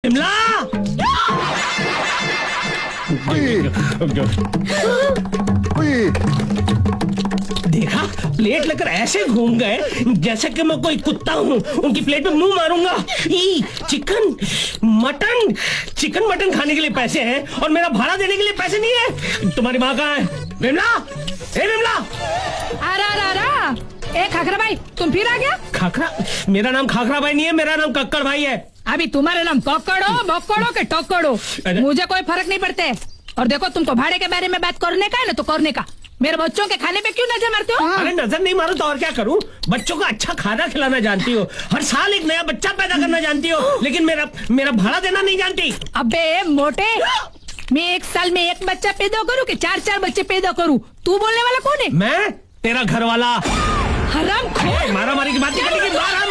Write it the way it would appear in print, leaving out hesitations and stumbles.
विमला! देखा, प्लेट लेकर ऐसे घूम गए जैसे कि मैं कोई कुत्ता हूँ, उनकी प्लेट पे मुंह मारूंगा। चिकन मटन खाने के लिए पैसे हैं और मेरा भाड़ा देने के लिए पैसे नहीं है। तुम्हारी माँ कहाँ है? विमला, हे विमला! ए खाखरा भाई, तुम फिर आ गया? खाखरा? मेरा नाम खाखरा भाई नहीं है, मेरा नाम कक्कड़ भाई है। अभी तुम्हारा नाम कक्कड़ो, बक्कड़ो के टक्कड़ो, मुझे कोई फर्क नहीं पड़ते। और देखो, तुमको भाड़े के बारे में बात करने का है ना तो करने का। मेरे बच्चों के खाने पे क्यों नजर मारते हो? अरे नजर नहीं मारो तो और क्या करूं? बच्चों को अच्छा खाना खिलाना जानती हो, हर साल एक नया बच्चा पैदा करना जानती हो, लेकिन मेरा भाड़ा देना नहीं जानती। अबे मोटे, मैं एक साल में एक बच्चा पैदा करूं कि चार बच्चे पैदा करूं? तू बोलने वाला कौन है? मैं तेरा घर वाला। हरामखोर! मारा मारी की बात नहीं करनी, मारा